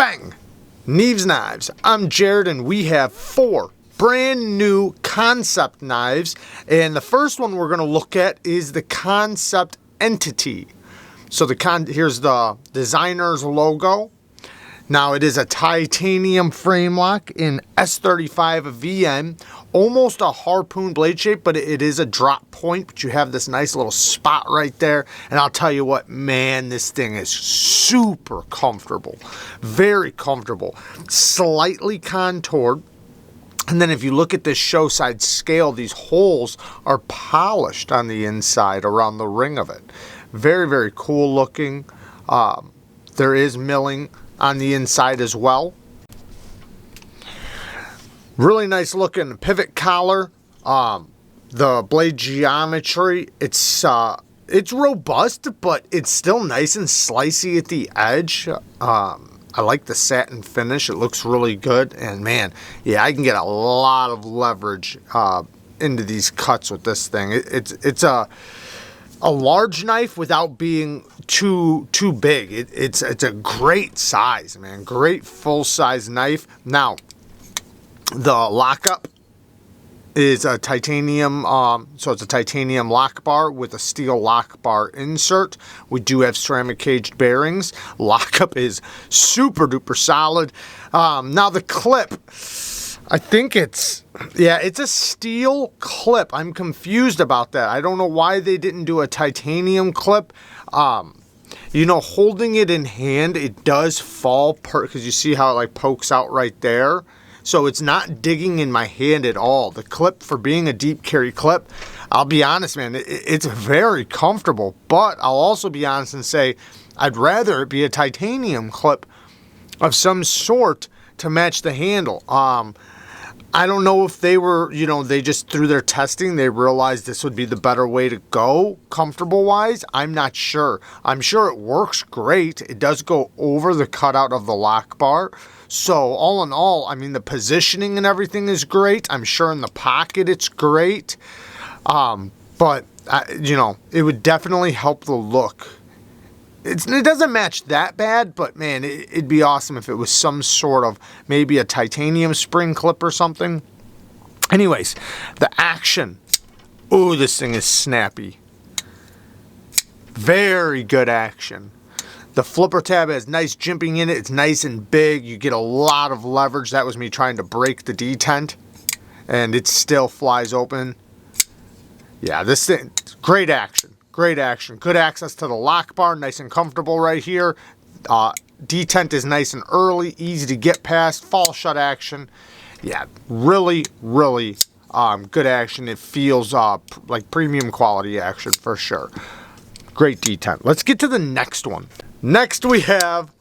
Bang! Neeves Knives. I'm Jared and we have 4 brand new Kansept knives. And the first one we're going to look at is the Kansept Entity. So here's the designer's logo. Now it is a titanium frame lock in S35 VN, almost a harpoon blade shape, but it is a drop point, but you have this nice little spot right there. And I'll tell you what, man, this thing is super comfortable, very comfortable, slightly contoured. And then if you look at this show side scale, these holes are polished on the inside around the ring of it. Very, very cool looking. There is milling on the inside as well. Really nice looking pivot collar. The blade geometry, it's robust, but it's still nice and slicey at the edge. I like the satin finish. It looks really good. And man, yeah, I can get a lot of leverage into these cuts with this thing. It's a large knife without being too big. It's a great size, man. Great full size knife. Now, the lockup is a titanium, so it's a titanium lock bar with a steel lock bar insert. We do have ceramic caged bearings. Lockup is super duper solid. Now the clip, I think it's a steel clip. I'm confused about that. I don't know why they didn't do a titanium clip. You know, holding it in hand, it does fall because you see how it like pokes out right there. So it's not digging in my hand at all. The clip, for being a deep carry clip, I'll be honest, man, it's very comfortable. But I'll also be honest and say I'd rather it be a titanium clip of some sort to match the handle. I don't know if they were, you know, they just through their testing, they realized this would be the better way to go comfortable wise. I'm not sure. I'm sure it works great. It does go over the cutout of the lock bar. So all in all, I mean, the positioning and everything is great. I'm sure in the pocket it's great. But, you know, it would definitely help the look. It doesn't match that bad, but man, it'd be awesome if it was some sort of maybe a titanium spring clip or something. Anyways, the action. Ooh, this thing is snappy. Very good action. The flipper tab has nice jimping in it. It's nice and big. You get a lot of leverage. That was me trying to break the detent, and it still flies open. Yeah, this thing, great action. Great action. Good access to the lock bar. Nice and comfortable right here. Detent is nice and early. Easy to get past. Fall shut action. Yeah, really, really good action. It feels like premium quality action for sure. Great detent. Let's get to the next one. Next we have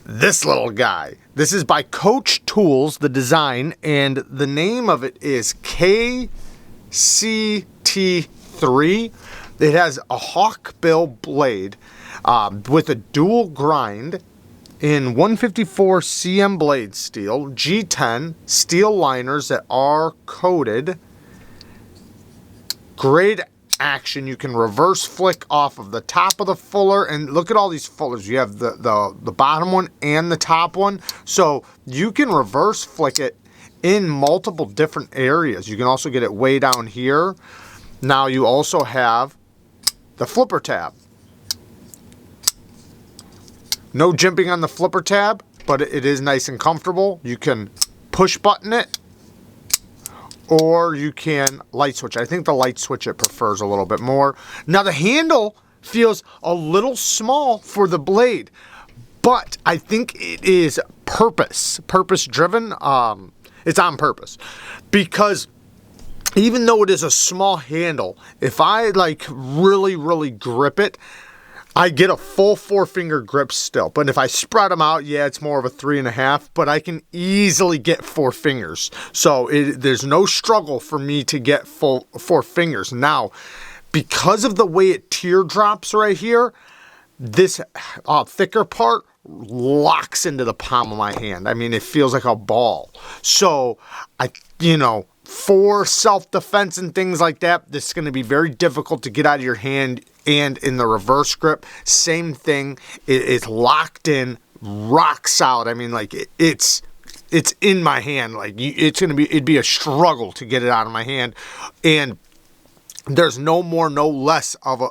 this little guy. This is by Coach Tools, the design, and the name of it is KCT3. It has a hawkbill blade with a dual grind in 154 cm blade steel, G10 steel liners that are coated. Great action. You can reverse flick off of the top of the fuller, and look at all these fullers. You have the bottom one and the top one, so you can reverse flick it in multiple different areas. You can also get it way down here. Now you also have the flipper tab. No jimping on the flipper tab, but it is nice and comfortable. You can push button it, or you can light switch. I think the light switch it prefers a little bit more. Now the handle feels a little small for the blade, but I think it is purpose driven. It's on purpose, because even though it is a small handle, if I like really grip it, I get a full 4-finger grip still. But if I spread them out, yeah, it's more of a 3.5, but I can easily get 4 fingers. So there's no struggle for me to get full 4 fingers. Now, because of the way it teardrops right here, this thicker part locks into the palm of my hand. I mean, it feels like a ball. So, for self-defense and things like that, this is going to be very difficult to get out of your hand. And in the reverse grip, same thing. It is locked in rock solid. I mean, like it's in my hand. Like it'd be a struggle to get it out of my hand, and there's no more, no less of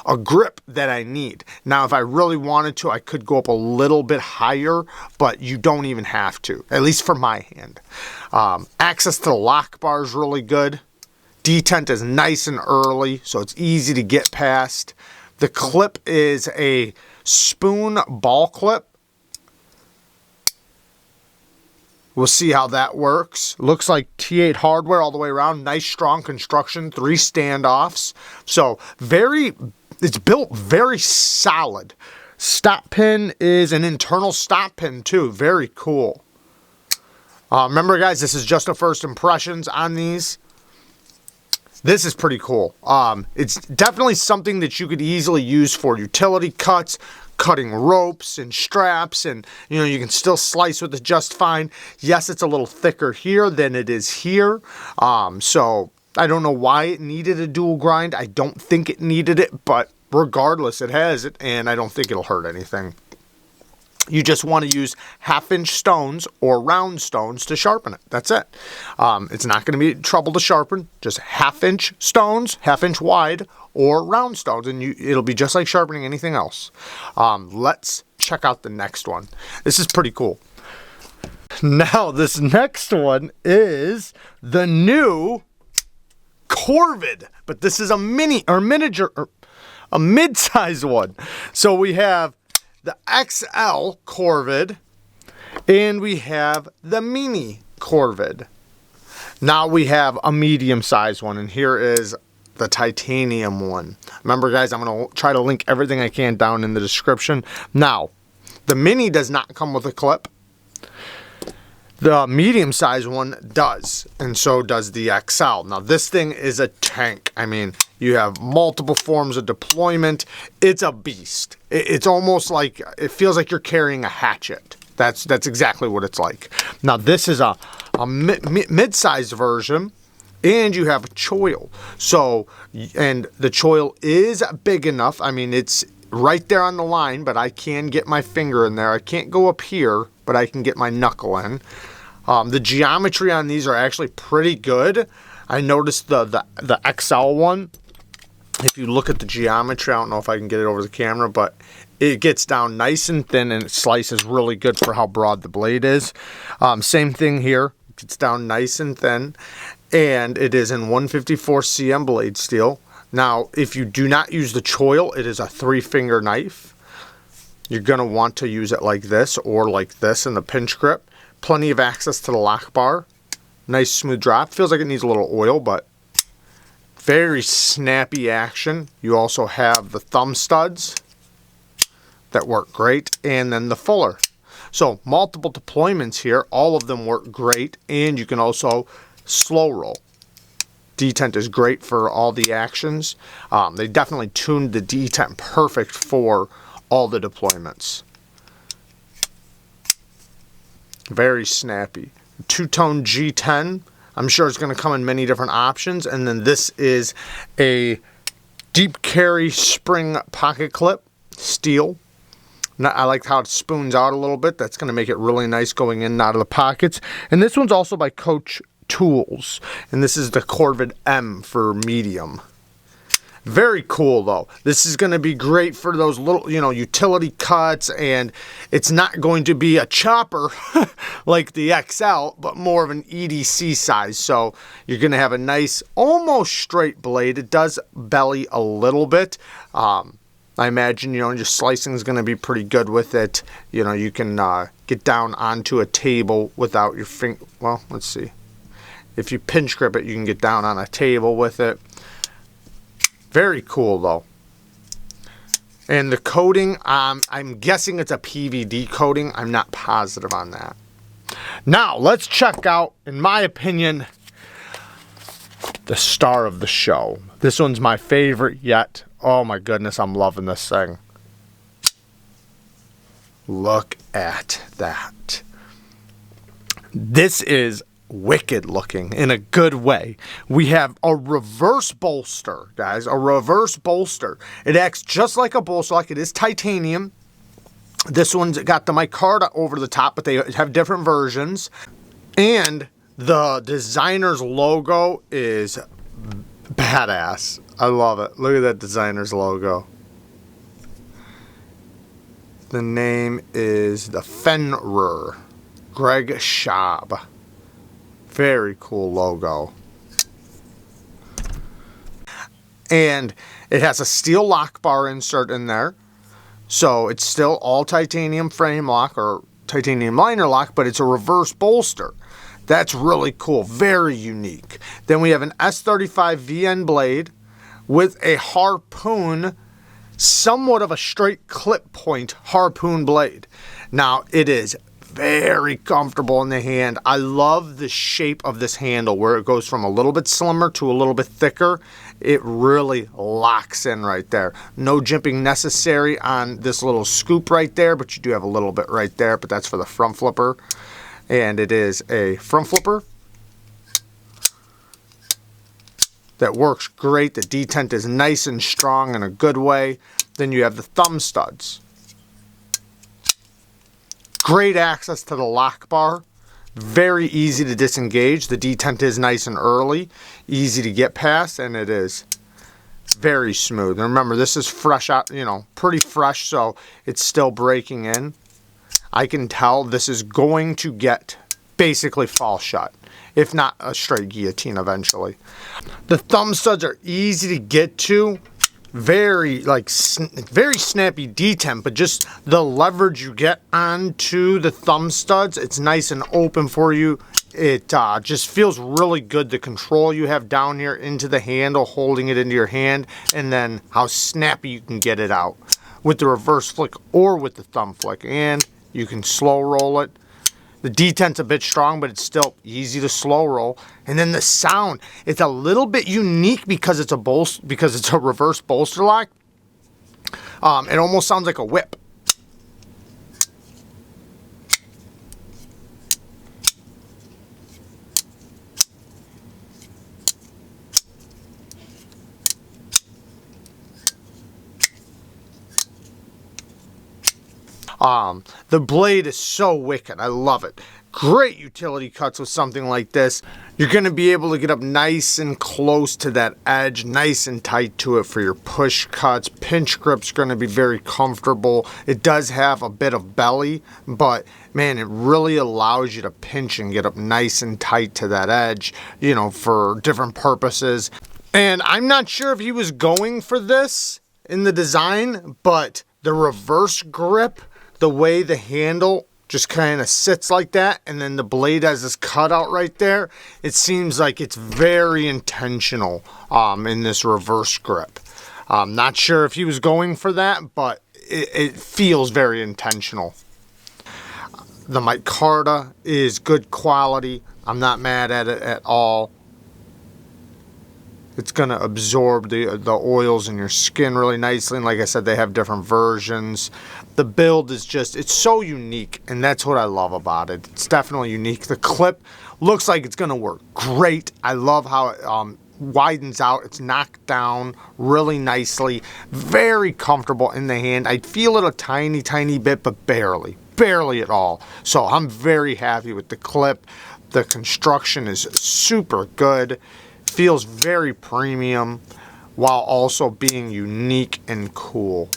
a grip that I need. Now, if I really wanted to, I could go up a little bit higher, but you don't even have to, at least for my hand. Access to the lock bar is really good. Detent is nice and early, so it's easy to get past. The clip is a spoon ball clip. We'll see how that works. Looks like T8 hardware all the way around. Nice, strong construction. 3 standoffs. So it's built very solid. Stop pin is an internal stop pin too. Very cool. Remember, guys, this is just a first impressions on these. This is pretty cool. It's definitely something that you could easily use for utility cuts, cutting ropes and straps, and you can still slice with it just fine. Yes, it's a little thicker here than it is here. So I don't know why it needed a dual grind. I don't think it needed it, but regardless, it has it, and I don't think it'll hurt anything. You just want to use 1/2-inch stones or round stones to sharpen it. That's it. It's not going to be trouble to sharpen. Just 1/2-inch stones, 1/2-inch wide, or round stones, and it'll be just like sharpening anything else. Let's check out the next one. This is pretty cool. Now, this next one is the new KORVID, but this is a miniature, a mid-size one. So we have the XL KORVID, and we have the mini KORVID. Now we have a medium-sized one, and here is the titanium one. Remember, guys, I'm going to try to link everything I can down in the description. Now, the mini does not come with a clip. The medium-sized one does, and so does the XL. Now, this thing is a tank. I mean, you have multiple forms of deployment. It's a beast. It's almost like, it feels like you're carrying a hatchet. That's exactly what it's like. Now, this is a mid-sized version, and you have a choil. So, and the choil is big enough. I mean, it's right there on the line, but I can get my finger in there. I can't go up here, but I can get my knuckle in. The geometry on these are actually pretty good. I noticed the XL one, if you look at the geometry, I don't know if I can get it over the camera, but it gets down nice and thin, and it slices really good for how broad the blade is. Same thing here. It gets down nice and thin, and it is in 154 cm blade steel. Now, if you do not use the choil, it is a 3-finger knife. You're going to want to use it like this or like this in the pinch grip. Plenty of access to the lock bar. Nice smooth drop. Feels like it needs a little oil, but very snappy action. You also have the thumb studs that work great, and then the fuller. So multiple deployments here. All of them work great, and you can also slow roll. Detent is great for all the actions. They definitely tuned the detent perfect for all the deployments. Very snappy. Two-tone G10. I'm sure it's going to come in many different options. And then this is a deep carry spring pocket clip, steel. Now, I like how it spoons out a little bit. That's going to make it really nice going in and out of the pockets. And this one's also by Coach Tools. And this is the KORVID M for medium. Very cool, though. This is going to be great for those little, utility cuts, and it's not going to be a chopper like the XL, but more of an EDC size. So you're going to have a nice, almost straight blade. It does belly a little bit. I imagine, just slicing is going to be pretty good with it. You can get down onto a table without your finger. Well, let's see. If you pinch grip it, you can get down on a table with it. Very cool, though. And the coating, I'm guessing it's a PVD coating. I'm not positive on that. Now, let's check out, in my opinion, the star of the show. This one's my favorite yet. Oh my goodness, I'm loving this thing. Look at that. This is wicked looking in a good way. We have a reverse bolster, guys. A reverse bolster. It acts just like a bolster, like it is titanium. This one's got the micarta over the top, but they have different versions. And the designer's logo is badass. I love it. Look at that designer's logo. The name is the FENRIR. Greg Schaub. Very cool logo. And it has a steel lock bar insert in there. So it's still all titanium frame lock or titanium liner lock, but it's a reverse bolster. That's really cool. Very unique. Then we have an S35 VN blade with a harpoon, somewhat of a straight clip point harpoon blade. Now it is very comfortable in the hand. I love the shape of this handle where it goes from a little bit slimmer to a little bit thicker. It really locks in right there. No jimping necessary on this little scoop right there, but you do have a little bit right there, but that's for the front flipper. And it is a front flipper that works great. The detent is nice and strong in a good way. Then you have the thumb studs. Great access to the lock bar. Very easy to disengage. The detent is nice and early. Easy to get past, and it is very smooth. And remember, this is fresh out, pretty fresh, so it's still breaking in. I can tell this is going to get basically fall shut, if not a straight guillotine eventually. The thumb studs are easy to get to. Very snappy detent, but just the leverage you get onto the thumb studs, it's nice and open for you. It just feels really good. The control you have down here into the handle, holding it into your hand, and then how snappy you can get it out with the reverse flick or with the thumb flick. And you can slow roll it. The detent's a bit strong, but it's still easy to slow roll. And then the sound, it's a little bit unique because it's a reverse bolster lock. It almost sounds like a whip. The blade is so wicked. I love it. Great utility cuts with something like this. You're going to be able to get up nice and close to that edge, nice and tight to it for your push cuts. Pinch grip's going to be very comfortable. It does have a bit of belly, but man, it really allows you to pinch and get up nice and tight to that edge, for different purposes. And I'm not sure if he was going for this in the design, but the reverse grip, the way the handle just kind of sits like that, and then the blade has this cutout right there, it seems like it's very intentional in this reverse grip. I'm not sure if he was going for that, but it feels very intentional. The micarta is good quality. I'm not mad at it at all. It's going to absorb the oils in your skin really nicely. And like I said, they have different versions. The build is it's so unique, and that's what I love about it. It's definitely unique. The clip looks like it's going to work great. I love how it widens out. It's knocked down really nicely. Very comfortable in the hand. I feel it a tiny, tiny bit, but barely at all. So I'm very happy with the clip. The construction is super good. Feels very premium while also being unique and cool.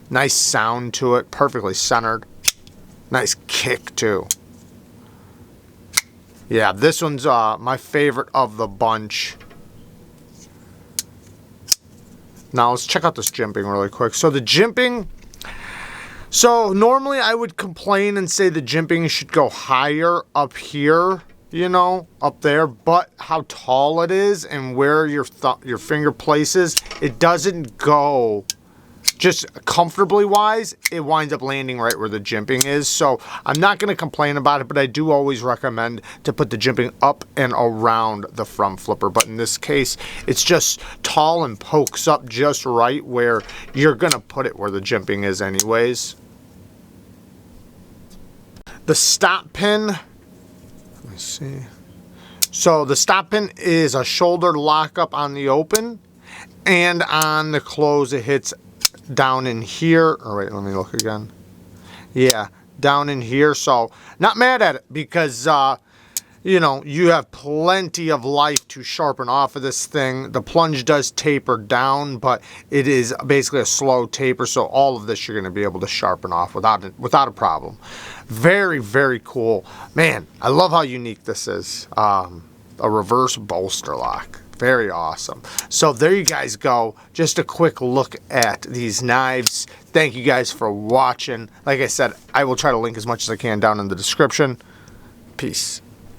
Nice sound to it, perfectly centered. Nice kick too. Yeah, this one's my favorite of the bunch. Now let's check out this jimping really quick. So the jimping, normally I would complain and say the jimping should go higher up here, up there, but how tall it is and where your finger places, it doesn't go just comfortably wise. It winds up landing right where the jimping is. So I'm not going to complain about it, but I do always recommend to put the jimping up and around the front flipper. But in this case, it's just tall and pokes up just right where you're going to put it where the jimping is anyways. The stop pin, let me see. So the stop pin is a shoulder lockup on the open, and on the close it hits down in here. Oh wait, let me look again. Yeah, down in here. So not mad at it because, you know, you have plenty of life to sharpen off of this thing. The plunge does taper down, but it is basically a slow taper. So all of this you're going to be able to sharpen off without a problem. Very, very cool. Man, I love how unique this is. A reverse bolster lock. Very awesome. So there you guys go. Just a quick look at these knives. Thank you guys for watching. Like I said, I will try to link as much as I can down in the description. Peace.